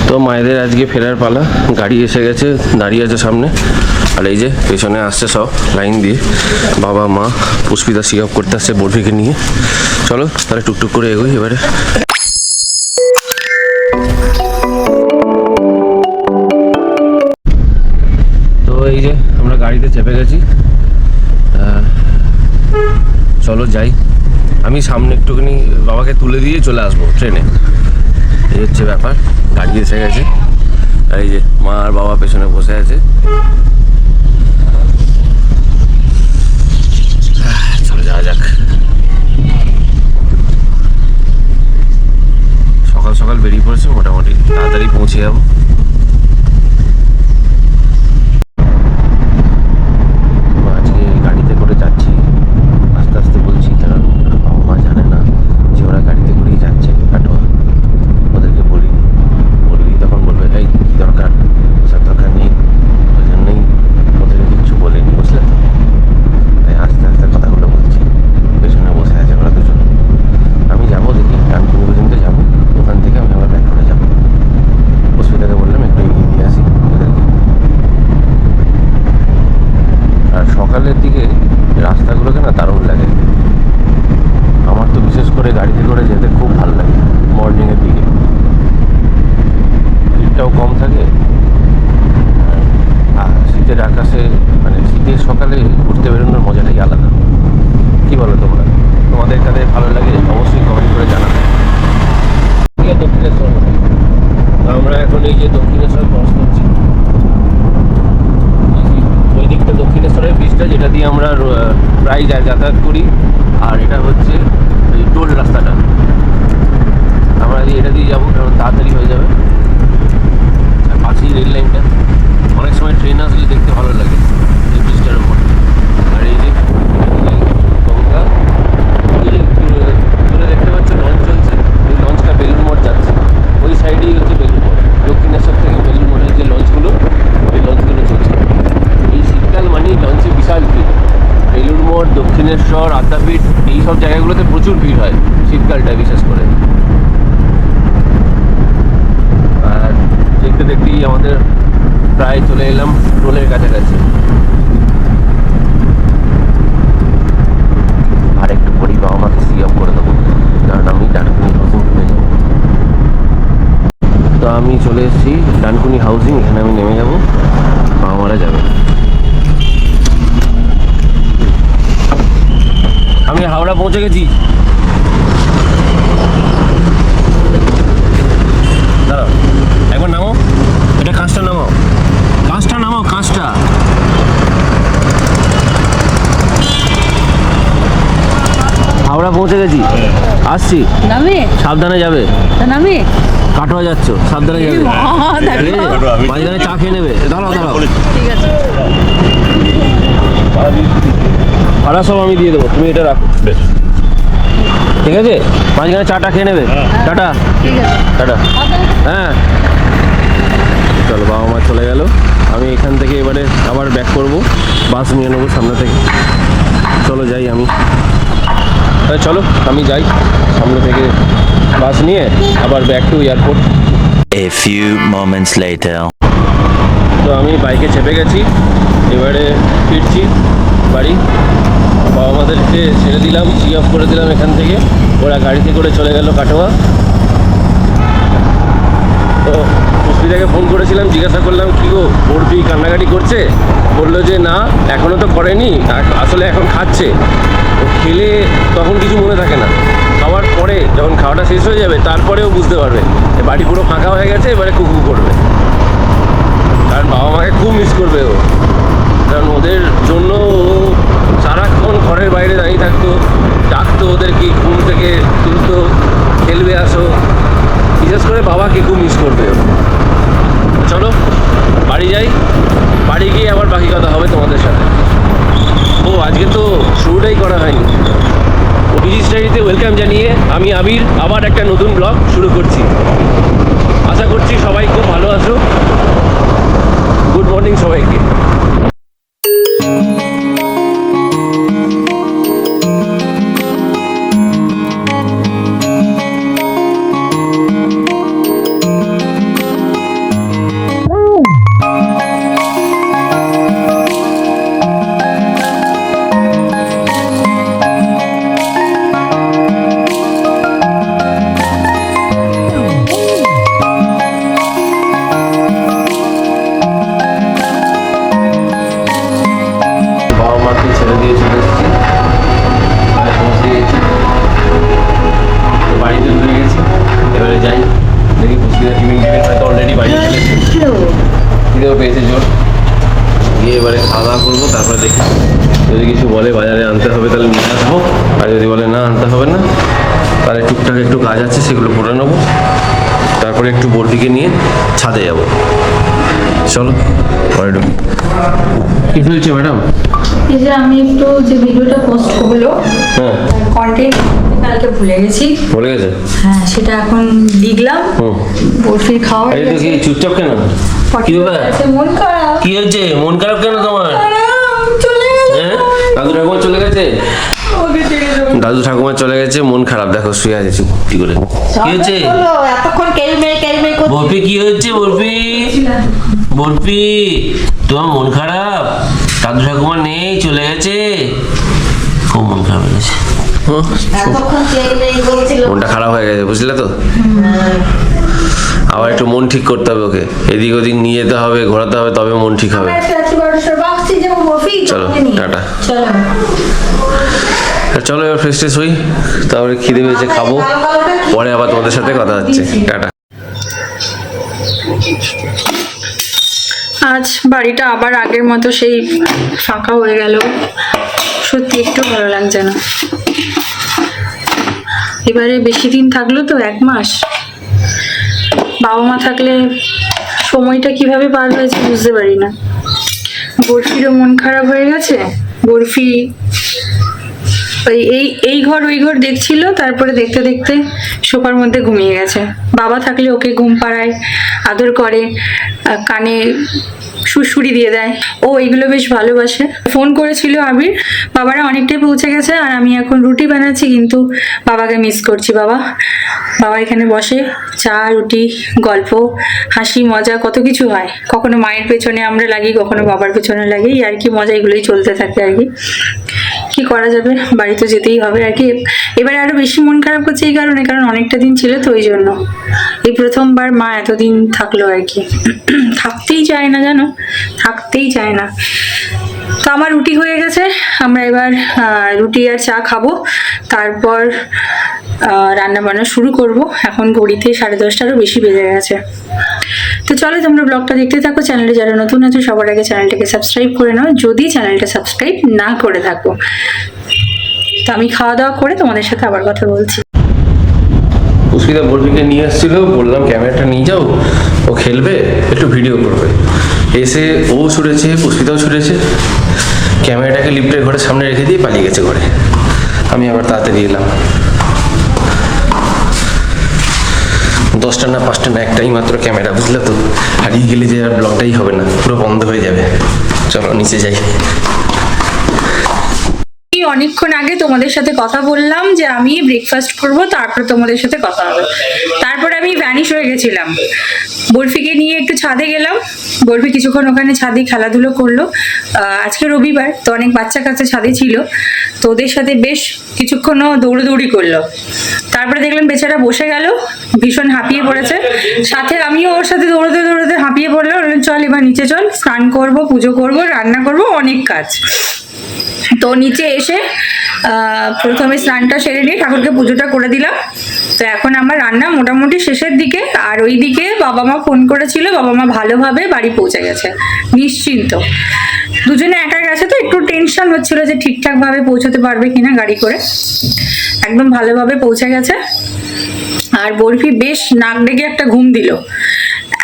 তো মায়েদের আজকে ফেরার পালা, গাড়ি এসে গেছে, দাঁড়িয়ে আছে সামনে। আর এই যে পেছনে আসছে সব লাইন দিয়ে, বাবা মা পুষ্পিতা সিক আপ করতে আসছে বরফিকে নিয়ে। চলো তাহলে টুকটুক করে এগোই এবারে। তো এই যে আমরা গাড়িতে চেপে গেছি, চলো যাই। আমি সামনে একটুখানি বাবাকে তুলে দিয়ে চলে আসবো ট্রেনে, এই হচ্ছে ব্যাপার। গাড়ি এসে গেছে, আর এই যে মা আর বাবা পেছনে বসে আছে। চলো যাওয়া যাক। সকাল সকাল বেরিয়ে পড়েছে, মোটামুটি তাড়াতাড়ি পৌঁছে যাবো। আজকে গাড়িতে করে যাচ্ছি, আস্তে আস্তে বলছি, কারণ বাবা মা জানে না যে ওরা গাড়িতে করেই যাচ্ছে কাটোয়া। ওদেরকে বলিনি, বললেই তখন বলবে এই কী দরকার, সব দরকার নেই। ওই জন্যই ওদেরকে কিচ্ছু বলিনি, বুঝলে তো। তাই আস্তে আস্তে কথাগুলো বলছি। পেছনে বসে আছে ওরা দুজন। আমি যাবো, দেখি ডানকুনি পর্যন্ত যাবো, ওখান থেকে আমি আবার ব্যাক করে যাবো। পুষ্পিতাকে বললাম একটু এগিয়ে দিয়ে আসি ওদেরকে। আর সকালের দিকে রাস্তাগুলোকে না দারুণ লাগে। আমার তো বিশেষ করে গাড়িতে করে যেতে খুব ভালো লাগে মর্নিংয়ের দিকে, ভিড়টাও কম থাকে। আর শীতের আকাশে, মানে শীতের সকালে ঘুরতে বেরোনোর মজাটাই আলাদা। কি বলো তোমরা, তোমাদের কাছে ভালো লাগে অবশ্যই কমেন্ট করে জানাবে। দক্ষিণেশ্বর আমরা এখন এই যে দক্ষিণেশ্বর ক্রস করছি। ওই দিকটা দক্ষিণেশ্বরের ব্রিজটা, যেটা দিয়ে আমরা প্রায় যাতায়াত করি। আর এটা হচ্ছে এই টোল রাস্তাটা, আমরা এটা দিয়ে যাবো কারণ তাড়াতাড়ি হয়ে যাবে। আর পাশেই রেল লাইনটা, অনেক সময় ট্রেন আসলে দেখতে ভালো লাগে এই ব্রিজটার উপর। আর এই যে গঙ্গা, ওই যে দূরে দেখতে পাচ্ছ লঞ্চ চলছে, ওই লঞ্চটা বেলুড় মঠ যাচ্ছে। ওই সাইডেই হচ্ছে বেলুড় মঠ, দক্ষিণেশ্বর থেকে বেলুড় মঠের যে লঞ্চগুলো, ওই লঞ্চগুলো চলছে। এই শীতকাল মানেই লঞ্চে বিশাল ভিড়। বেলুড় মঠ, দক্ষিণেশ্বর, আদ্যাপীঠ, এই সব জায়গাগুলোতে প্রচুর ভিড় হয় শীতকালটায় বিশেষ করে। আর দেখতে দেখতেই আমাদের প্রায় চলে এলাম টোলের কাছাকাছি। আর একটু পরি বাবা মাকে সি আপ করে দেবো, কারণ আমি ডানকুনি হাউসিং ঢুকে যাবো। তো আমি চলে এসেছি ডানকুনি হাউসিং, এখানে আমি নেমে যাবো, বাবা মারা যাবে। আমি হাওড়া পৌঁছে গেছি। দাঁড়াও একবার নামো, এটা কাঁচটা নামাও, কাঁচটা নামাও, কাঁচটা। হাওড়া পৌঁছে গেছি, আসছি। নামি সাবধানে যাবে, নামি কাটোয়া যাচ্ছ, সাবধানে যাবে। মাঝখানে চা খেয়ে নেবে। দাঁড়াও দাঁড়াও, ঠিক আছে। ভাড়া সব আমি দিয়ে দেবো, তুমি এটা রাখো, ঠিক আছে? মাঝখানে চাটা খেয়ে নেবে। টাটা। ঠিক আছে, টাটা। হ্যাঁ চলো, বাবা মা চলে গেল। আমি এখান থেকে এবারে আবার ব্যাক করব, বাস নিয়ে নেবো সামনে থেকে। চলো যাই আমি, চলো আমি যাই সামনে থেকে বাস নিয়ে আবার back to airport. A few moments later. তো আমি বাইকে চেপে গেছি, এবারে ফিরছি বাড়ি। বাবা মাদেরকে ছেড়ে দিলাম, সি অফ করে দিলাম এখান থেকে, ওরা গাড়িতে করে চলে গেল কাটোয়া। তো পুষ্পিতাকে ফোন করেছিলাম, জিজ্ঞাসা করলাম কী গো বরফি কান্নাকাটি করছে? বললো যে না এখনও তো করেনি, আসলে এখন খাচ্ছে। ও খেলে তখন কিছু মনে থাকে না, খাওয়ার পরে যখন খাওয়াটা শেষ হয়ে যাবে তারপরেও বুঝতে পারবে বাড়ি পুরো ফাঁকা হয়ে গেছে, এবারে কুকু করবে। কারণ বাবা মাকে খুব মিস করবে ও, কারণ ওদের জন্য সারাক্ষণ ঘরের বাইরে দাঁড়িয়ে থাকতো, ডাকতো ওদেরকে, ঘুম থেকে তুলতো, খেলবে আসো। বিশেষ করে বাবাকে খুব মিস করবে ও। চলো বাড়ি যাই, বাড়ি গিয়ে আবার বাকি কথা হবে তোমাদের সাথে। ও আজকে তো শুরুটাই করা হয়নি। ওটিজি স্টাডিতে ওয়েলকাম জানিয়ে আমি আবির আবার একটা নতুন ব্লগ শুরু করছি। আশা করছি সবাই খুব ভালো আছো। গুড মর্নিং সবাইকে। টিফিন হয়তো অলরেডি বাড়ি চলেছে, খিদেও পেয়েছে জোর। গিয়ে এবারে খাওয়া দাওয়া করবো, তারপরে দেখি যদি কিছু বলে বাজারে আনতে হবে তাহলে নিয়ে আসবো, আর যদি বলে না আনতে হবে না তাহলে টুকটাক একটু কাজ আছে সেগুলো করে নেবো, তারপরে একটু বর্দিকে নিয়ে ছাদে যাবো। চলো পরে ঢুকি। কি চলছে ম্যাডাম? এই যে আমি একটু যে ভিডিওটা পোস্ট হলো হ্যাঁ, কন্টেন্ট কালকে ভুলে গেছি। বলে গেছে? হ্যাঁ, সেটা এখন লিখলাম। বরফির খাওয়া আরে তো কি চুপচাপ কেন? কি ব্যাপার? মন খারাপ। কি হয়েছে? মন খারাপ কেন তোমার? চলে গেল। হ্যাঁ, দাদু ঠাকুমা চলে গেছে? ওকে ছেড়ে দেবো। দাদু ঠাকুমা চলে গেছে, মন খারাপ, দেখো শুয়ে আছে চুপটি করে। কি হয়েছে এতক্ষণ ক্যারি করতে বরফি? কি হয়েছে বরফি? বরফি তোমার মন খারাপ? দাদু ঠাকুমা নেই, চলে গেছে, খুব মন খারাপ হয়ে গেছে। এতক্ষণ ক্যারি করছিল। মনটা খারাপ হয়ে গেছে, বুঝলে তো? আবার একটু মন ঠিক করতে হবে ওকে, এদিক ওদিক নিয়ে যেতে হবে, ঘোরাতে হবে, তবে মন ঠিক হবে। চলো টাটা। চলো এবার ফ্রেশ ট্রেশ হই, তারপরে খিদে পেয়েছে খাবো, পরে আবার তোমাদের সাথে কথা হচ্ছে। টাটা। আজ বাড়িটা আবার আগের মতো সেই ফাঁকা হয়ে গেল, সত্যি একটু ভালো লাগছে না। এবারে বেশি দিন থাকলো তো, 1 মাস। বাবা মা থাকলে সময়টা কিভাবে পার হয়েছে বুঝতে পারি না। বরফিরও মন খারাপ হয়ে গেছে। বরফি এই ঘর ওই ঘর দেখছিল, তারপরে দেখতে দেখতে সোফার মধ্যে ঘুমিয়ে গেছে। বাবা থাকলে ওকে ঘুম পাড়ায়, আদর করে, কানে সুড়সুড়ি দিয়ে দেয়, ও এইগুলো বেশ ভালোবাসে। ফোন করেছিল আবির, বাবারা অনেকটাই পৌঁছে গেছে, আর আমি এখন রুটি বানাচ্ছি, কিন্তু বাবাকে মিস করছি। বাবা এখানে বসে, চা রুটি, গল্প, হাসি মজা কত কিছু হয়। কখনো মায়ের পেছনে আমরা লাগি, কখনো বাবার পেছনে লাগি, আর কি মজা, এগুলোই চলতে থাকে আর কি করা যাবে, বাড়ি তো যেতেই হবে আর কি। এবারে আরো বেশি মন খারাপ করছে এই কারণে, কারণ অনেকটা দিন ছিল তো, ওই জন্য। এই প্রথমবার মা এতদিন থাকলো আর কি। থাকতেই চায় না, জানো, থাকতেই চায় না। তো আমার রুটি হয়ে গেছে, আমরা এবার রুটি আর চা খাবো, তারপর রান্না বান্না শুরু করব। এখন ঘড়িতে 10:30টারও বেশি বেজে গেছে। তো চলো তোমরা ব্লগটা দেখতে থাকো। চ্যানেলে যারা নতুন আছে সবার আগে চ্যানেলটাকে সাবস্ক্রাইব করে নাও, যদি চ্যানেলটা সাবস্ক্রাইব না করে থাকো। তো আমি খাওয়া দাওয়া করে তোমাদের সাথে আবার কথা বলছি। পুষ্পিতা বরফিকে নিয়ে এসেছিল, বললাম ক্যামেরাটা নিয়ে যাও, ও খেলবে, একটু ভিডিও করবে। এসে ও ছুটেছে, পুষ্পিতাও ছুটেছে, ক্যামেরাটাকে লিফটের ঘরের সামনে রেখে দিয়ে পালিয়ে গেছে ঘরে। আমি আবার তাড়াতাড়ি এলাম। 10টা না 5টা না, একটাই মাত্র ক্যামেরা, বুঝলে তো? হারিয়ে গেলে যে আর ব্লগটাই হবে না, পুরো বন্ধ হয়ে যাবে। চলো নিচে যাই। অনেকক্ষণ আগে তোমাদের সাথে কথা বললাম যে আমি ব্রেকফাস্ট করব, তারপর তোমাদের সাথে কথা হবে। তারপর আমি ভ্যানিশ হয়ে গেছিলাম। বরফিকে নিয়ে একটু ছাদে গেলাম, বরফি কিছুক্ষণ ওখানে ছাদে খেলাধুলো করলো। আজকে রবিবার তো অনেক বাচ্চা কাচ্চা ছাদে ছিল, তো ওদের সাথে বেশ কিছুক্ষণও দৌড়াদৌড়ি করলো। তারপরে দেখলাম বেচারা বসে গেল, ভীষণ হাঁপিয়ে পড়েছে। সাথে আমিও ওর সাথে দৌড়াতে দৌড়াতে হাঁপিয়ে পড়লাম। চল এবার নিচে চল, স্নান করব, পুজো করব, রান্না করব, অনেক কাজ। তো নিচে এসে প্রথমে স্নানটা সেরে নিয়ে ঠাকুরকে পুজোটা করে দিলাম। তো এখন আমার রান্না মোটামুটি শেষের দিকে। আর ওইদিকে বাবা মা ফোন করেছিল, বাবা মা ভালোভাবে বাড়ি পৌঁছে গেছে, নিশ্চিন্ত। দুজনে একা গেছে তো একটু টেনশন হচ্ছিল যে ঠিকঠাক ভাবে পৌঁছতে পারবে কিনা গাড়ি করে। একদম ভালোভাবে পৌঁছে গেছে। আর বরফি বেশ নাক ডেকে একটা ঘুম দিল।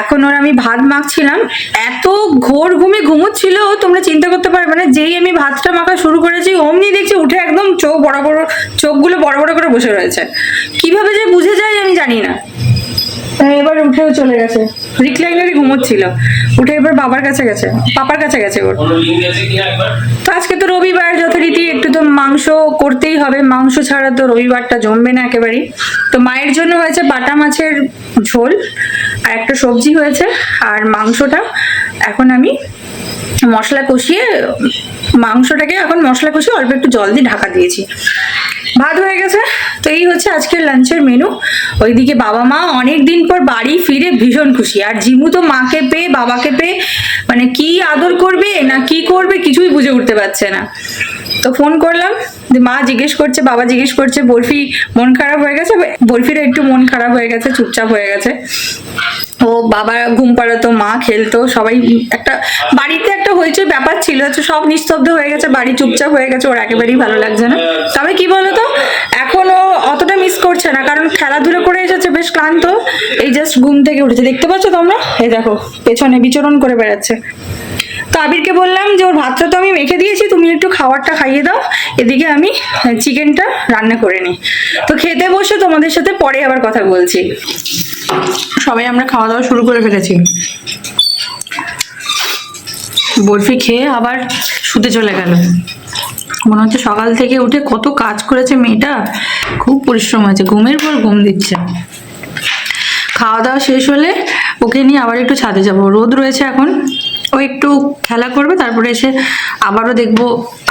এখন ওর আমি ভাত মাখছিলাম, এত ঘোর ঘুমে ঘুমোচ্ছিল তোমরা চিন্তা করতে পারবে না। যেই আমি ভাতটা মাখা শুরু করেছি অমনি দেখছি উঠে একদম চোখগুলো বড় বড় করে বসে রয়েছে। কিভাবে যে বুঝে যায় আমি জানি না। এবার উঠেও চলে গেছে, রিক্লাইনারে ঘুমোচ্ছিল, উঠে এবার পাপার কাছে গেছে ওর। তো আজকে তো রবিবার, যথারীতি একটু তো মাংস করতেই হবে, মাংস ছাড়া তো রবিবারটা জমবে না একেবারেই। তো মায়ের জন্য হয়েছে বাটা মাছের ঝোল, আর একটা সবজি হয়েছে, আর মাংসটা এখন আমি মশলা কষিয়ে অল্প একটু জল দিয়ে ঢাকা দিয়েছি। ভাত হয়ে গেছে। তো এই হচ্ছে আজকের লাঞ্চের মেনু। ওইদিকে বাবা মা অনেক দিন পর বাড়ি ফিরে ভীষণ খুশি। আর জিমু তো মাকে পেয়ে, বাবাকে পেয়ে, মানে কি আদর করবে না কি করবে কিছুই বুঝে উঠতে পারছে না। তো তো ফোন করলাম, মা জিজ্ঞেস করছে, বাবা জিজ্ঞেস করছে বরফি মন খারাপ হয়ে গেছে। বরফিরও একটু মন খারাপ হয়ে গেছে, চুপচাপ হয়ে গেছে। ও বাবা ঘুম পাড়াতো, মা খেলতো, সবাই একটা বাড়িতে একটা হয়েছে ব্যাপার ছিল, তো সব নিস্তব্ধ হয়ে গেছে, বাড়ি চুপচাপ হয়ে গেছে, ওর একেবারেই ভালো লাগছে না। তবে কি বলতো, এখনো অতটা মিস করছে না, কারণ খেলাধুলো করে এসেছে, বেশ ক্লান্ত, এই জাস্ট ঘুম থেকে উঠেছে। দেখতে পাচ্ছ তোমরা, এই দেখো পেছনে বিচরণ করে বেড়াচ্ছে। তো আবিরকে বললাম যে ওর ভাতটা তো আমি মেখে দিয়েছি, তুমি একটু খাবারটা খাইয়ে দাও, এদিকে আমি চিকেনটা রান্না করে নিই। তো খেতে বসে তোমাদের সাথে পরে আবার কথা বলছি। সবাই আমরা খাওয়া দাওয়া শুরু করে ফেলেছি। বরফি খেয়ে আবার শুতে চলে গেল। মনে হচ্ছে সকাল থেকে উঠে কত কাজ করেছে মেয়েটা, খুব পরিশ্রম হয়েছে, ঘুমের পর ঘুম দিচ্ছে। খাওয়া দাওয়া শেষ হলে ওকে নিয়ে আবার একটু ছাদে যাব, রোদ রয়েছে এখন, ও একটু খেলা করবে, তারপরে এসে আবারও দেখবো,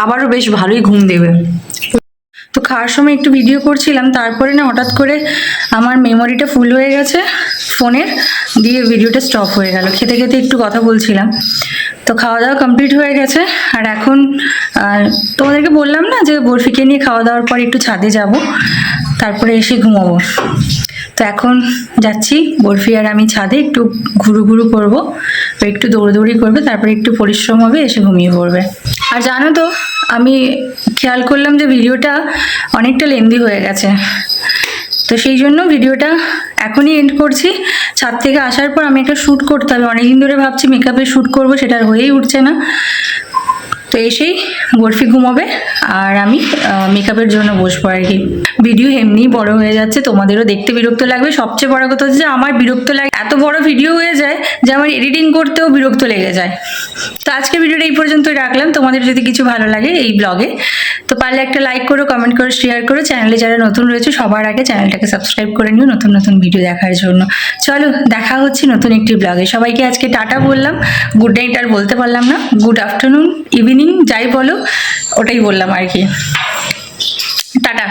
আবারও বেশ ভালোই ঘুম দেবে। তো খাওয়ার সময় একটু ভিডিও করছিলাম, তারপরে না হঠাৎ করে আমার মেমোরিটা ফুল হয়ে গেছে ফোনের, দিয়ে ভিডিওটা স্টপ হয়ে গেল। খেতে খেতে একটু কথা বলছিলাম। তো খাওয়া দাওয়া কমপ্লিট হয়ে গেছে, আর এখন তোমাদেরকে বললাম না যে বরফিকে নিয়ে খাওয়া দাওয়ার পর একটু ছাদে যাব, তারপরে এসে ঘুমাবো। তো এখন যাচ্ছি, বরফি আর আমি ছাদে একটু ঘুরু করবো, একটু দৌড়াদৌড়ি করবে, তারপরে একটু পরিশ্রম হবে, এসে ঘুমিয়ে পড়বে। আর জানো তো, আমি খেয়াল করলাম যে ভিডিওটা অনেকটা লেন্দি হয়ে গেছে, তো সেই জন্য ভিডিওটা এখনই এন্ড করছি। ছাদ থেকে আসার পর আমি একটা শ্যুট করতে হবে, অনেকদিন ধরে ভাবছি মেকআপের শ্যুট করবো, সেটা আর হয়েই উঠছে না। তো এসেই বরফি ঘুমাবে আর আমি মেকআপের জন্য বসবো আর কি। ভিডিও এমনি বড় হয়ে যাচ্ছে, তোমাদেরও দেখতে বিরক্ত লাগবে। সবচেয়ে বড় কথা হচ্ছে যে আমার বিরক্ত লাগে, এত বড় ভিডিও হয়ে যায় যে আমার এডিটিং করতেও বিরক্ত লেগে যায়। তো আজকে ভিডিওটা এই পর্যন্তই রাখলাম। তোমাদের যদি কিছু ভালো লাগে এই ব্লগে, তো পারলে একটা লাইক করো, কমেন্ট করো, শেয়ার করো। চ্যানেলে যারা নতুন রয়েছে সবার আগে চ্যানেলটাকে সাবস্ক্রাইব করে নিও নতুন নতুন ভিডিও দেখার জন্য। চলো, দেখা হচ্ছে নতুন একটি ব্লগে। সবাইকে আজকে টাটা বললাম, গুড নাইট আর বলতে পারলাম না, গুড আফটারনুন, ইভিনিং, যাই বলো ওটাই বললাম আর কি। টাটা।